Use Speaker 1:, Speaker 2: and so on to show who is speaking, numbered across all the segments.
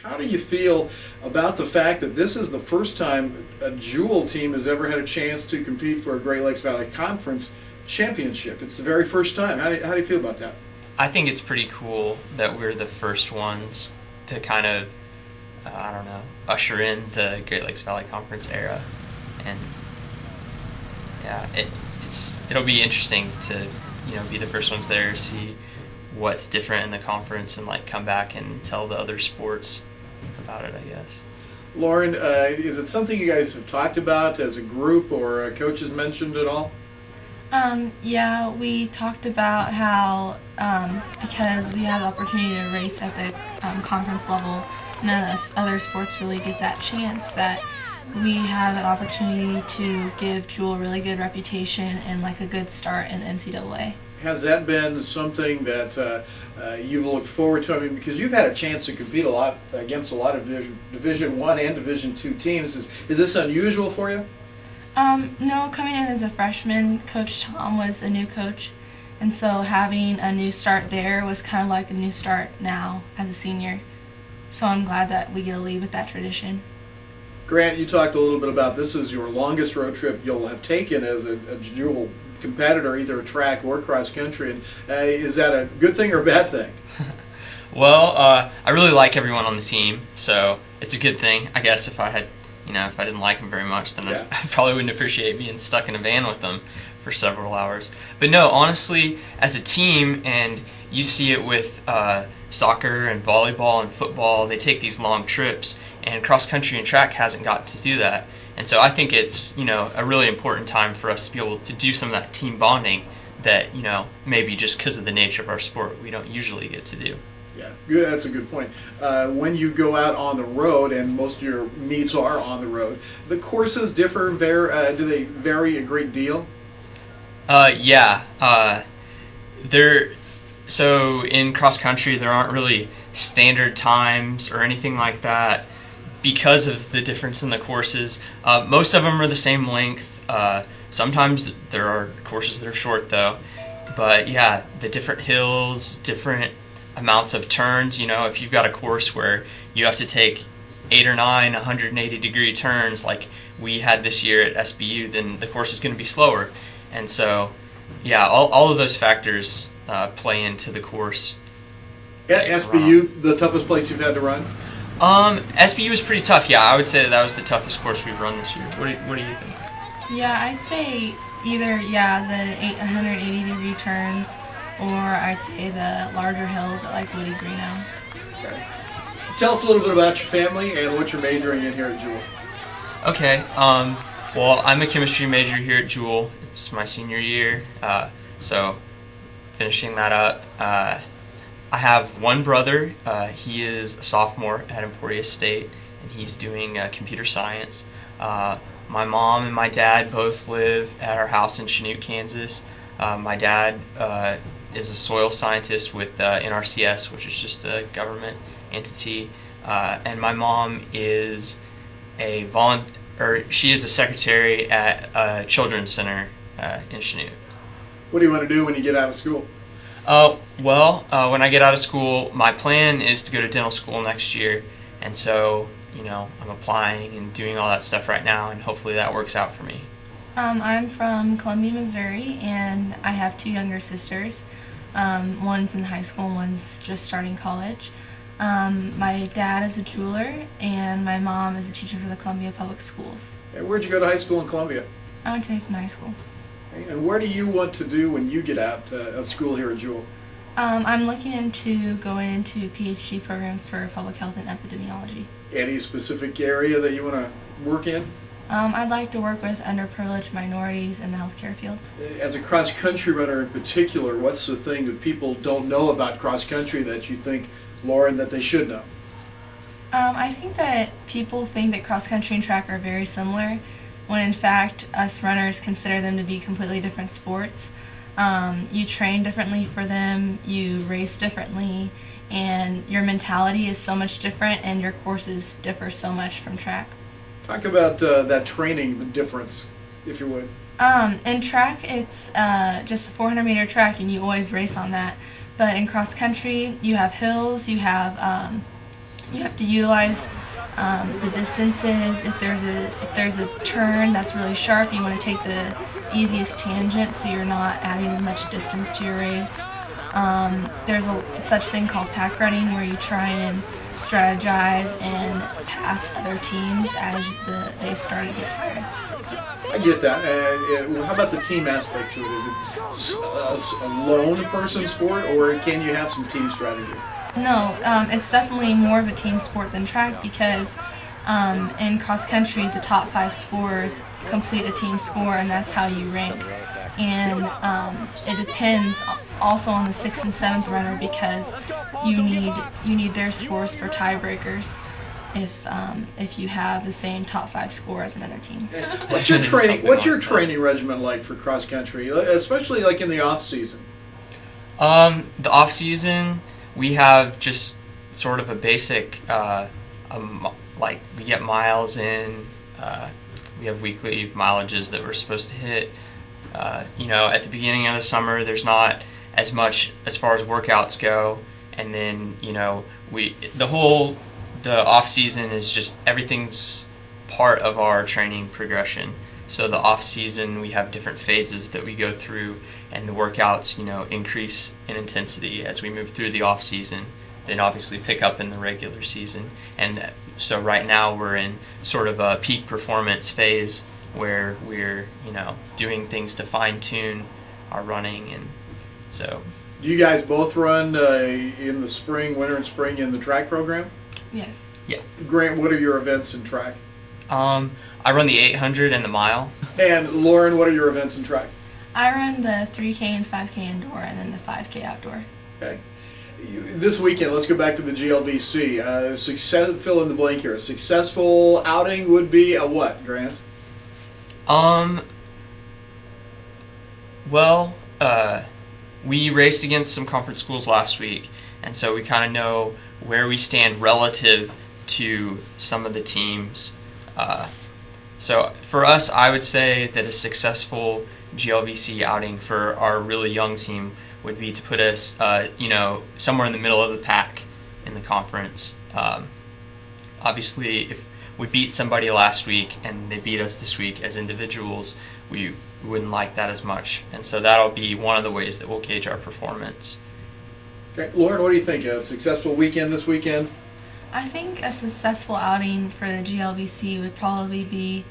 Speaker 1: How do you feel about the fact that this is the first time a Jewel team has ever had a chance to compete for a Great Lakes Valley Conference championship? It's the very first time. How do you feel about that?
Speaker 2: I think it's pretty cool that we're the first ones to kind of, I don't know, usher in the Great Lakes Valley Conference era. And yeah, it'll be interesting to, be the first ones there, see what's different in the conference, and like come back and tell the other sports about it, I guess.
Speaker 1: Loren, is it something you guys have talked about as a group, or coaches mentioned at all?
Speaker 3: Yeah, we talked about how because we have the opportunity to race at the conference level, none of us other sports really get that chance, that we have an opportunity to give Jewel a really good reputation and like a good start in the NCAA.
Speaker 1: Has that been something that you've looked forward to? I mean, because you've had a chance to compete a lot against a lot of Division I and Division II teams. Is this unusual for you?
Speaker 3: No, coming in as a freshman, Coach Tom was a new coach, and so having a new start there was kind of like a new start now as a senior. So I'm glad that we get to lead with that tradition.
Speaker 1: Grant, you talked a little bit about this is your longest road trip you'll have taken as a Jewel competitor, either track or cross country. And is that a good thing or a bad thing?
Speaker 2: Well, I really like everyone on the team, so it's a good thing. I guess if I didn't like them very much, then I probably wouldn't appreciate being stuck in a van with them for several hours. But no, honestly, as a team, and you see it with soccer and volleyball and football, they take these long trips, and cross country and track hasn't got to do that. And so I think it's, a really important time for us to be able to do some of that team bonding that, maybe just because of the nature of our sport, we don't usually get to do.
Speaker 1: Yeah, that's a good point. When you go out on the road, and most of your meets are on the road, the courses differ. Do they vary a great deal?
Speaker 2: Yeah. So in cross country, there aren't really standard times or anything like that because of the difference in the courses. Most of them are the same length. Sometimes there are courses that are short, though. But yeah, the different hills, different amounts of turns. If you've got a course where you have to take 8 or 9 180-degree turns like we had this year at SBU, then the course is going to be slower. And so, yeah, all of those factors play into the course.
Speaker 1: At SBU, the toughest place you've had to run?
Speaker 2: SBU was pretty tough. Yeah, I would say that was the toughest course we've run this year. What do you think?
Speaker 3: Yeah, I'd say either the 180-degree turns, or I'd say the larger hills at like Woody Greeno.
Speaker 1: Okay. Tell us a little bit about your family and what you're majoring in here at Jewel.
Speaker 2: Okay. Well, I'm a chemistry major here at Jewel. It's my senior year, so finishing that up. I have one brother. He is a sophomore at Emporia State, and he's doing computer science. My mom and my dad both live at our house in Chanute, Kansas. My dad is a soil scientist with NRCS, which is just a government entity, and my mom is she is a secretary at a children's center in Chanute.
Speaker 1: What do you want to do when you get out of school?
Speaker 2: When I get out of school, my plan is to go to dental school next year, and so I'm applying and doing all that stuff right now, and hopefully that works out for me.
Speaker 3: I'm from Columbia, Missouri, and I have 2 younger sisters. One's in high school and one's just starting college. My dad is a jeweler, and my mom is a teacher for the Columbia Public Schools.
Speaker 1: And where'd you go to high school in Columbia?
Speaker 3: I went to Hickman High School.
Speaker 1: And what do you want to do when you get out of school here at Jewel?
Speaker 3: I'm looking into going into a PhD program for public health and epidemiology.
Speaker 1: Any specific area that you want to work in?
Speaker 3: I'd like to work with underprivileged minorities in the healthcare field.
Speaker 1: As a cross-country runner in particular, what's the thing that people don't know about cross-country that you think, Loren, that they should know?
Speaker 3: I think that people think that cross-country and track are very similar, when in fact us runners consider them to be completely different sports. You train differently for them, you race differently, and your mentality is so much different, and your courses differ so much from track.
Speaker 1: Talk about that training, the difference, if you would.
Speaker 3: In track, it's just a 400-meter track, and you always race on that. But in cross country, you have hills, you have You have to utilize the distances. If there's a turn that's really sharp, you want to take the easiest tangent so you're not adding as much distance to your race. There's a such thing called pack running where you try and strategize and pass other teams as they start to get tired.
Speaker 1: I get that. How about the team aspect to it? Is it a lone person sport, or can you have some team strategy?
Speaker 3: No, it's definitely more of a team sport than track because in cross country, the top 5 scorers complete a team score, and that's how you rank. And it depends also on the 6th and 7th runner because you need their scores for tiebreakers if you have the same top 5 score as another team.
Speaker 1: What's your training regimen like for cross country, especially like in the off season?
Speaker 2: The off season, we have just sort of a basic like we get miles in. We have weekly mileages that we're supposed to hit. At the beginning of the summer, there's not as much as far as workouts go, and then the off season is just everything's part of our training progression. So the off season, we have different phases that we go through, and the workouts, increase in intensity as we move through the off season. Then obviously pick up in the regular season, and so right now we're in sort of a peak performance phase where we're doing things to fine tune our running, and so.
Speaker 1: You guys both run in the spring, winter and spring in the track program?
Speaker 3: Yes.
Speaker 2: Yeah.
Speaker 1: Grant, what are your events in track?
Speaker 2: I run the 800 and the mile.
Speaker 1: And Loren, what are your events in track?
Speaker 3: I run the 3K and 5K indoor, and then the 5K outdoor.
Speaker 1: Okay. This weekend, let's go back to the GLVC. Fill in the blank here. A successful outing would be a what, Grant?
Speaker 2: We raced against some conference schools last week, and so we kind of know where we stand relative to some of the teams. So for us, I would say that a successful GLVC outing for our really young team would be to put us, somewhere in the middle of the pack in the conference. Obviously, if we beat somebody last week and they beat us this week as individuals, we wouldn't like that as much. And so that'll be one of the ways that we'll gauge our performance.
Speaker 1: Okay. Lauren, what do you think? A successful weekend this weekend?
Speaker 3: I think a successful outing for the GLVC would probably be,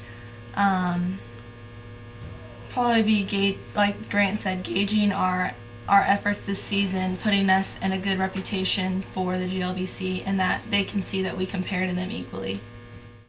Speaker 3: like Grant said, gauging our efforts this season, putting us in a good reputation for the GLVC, and that they can see that we compare to them equally.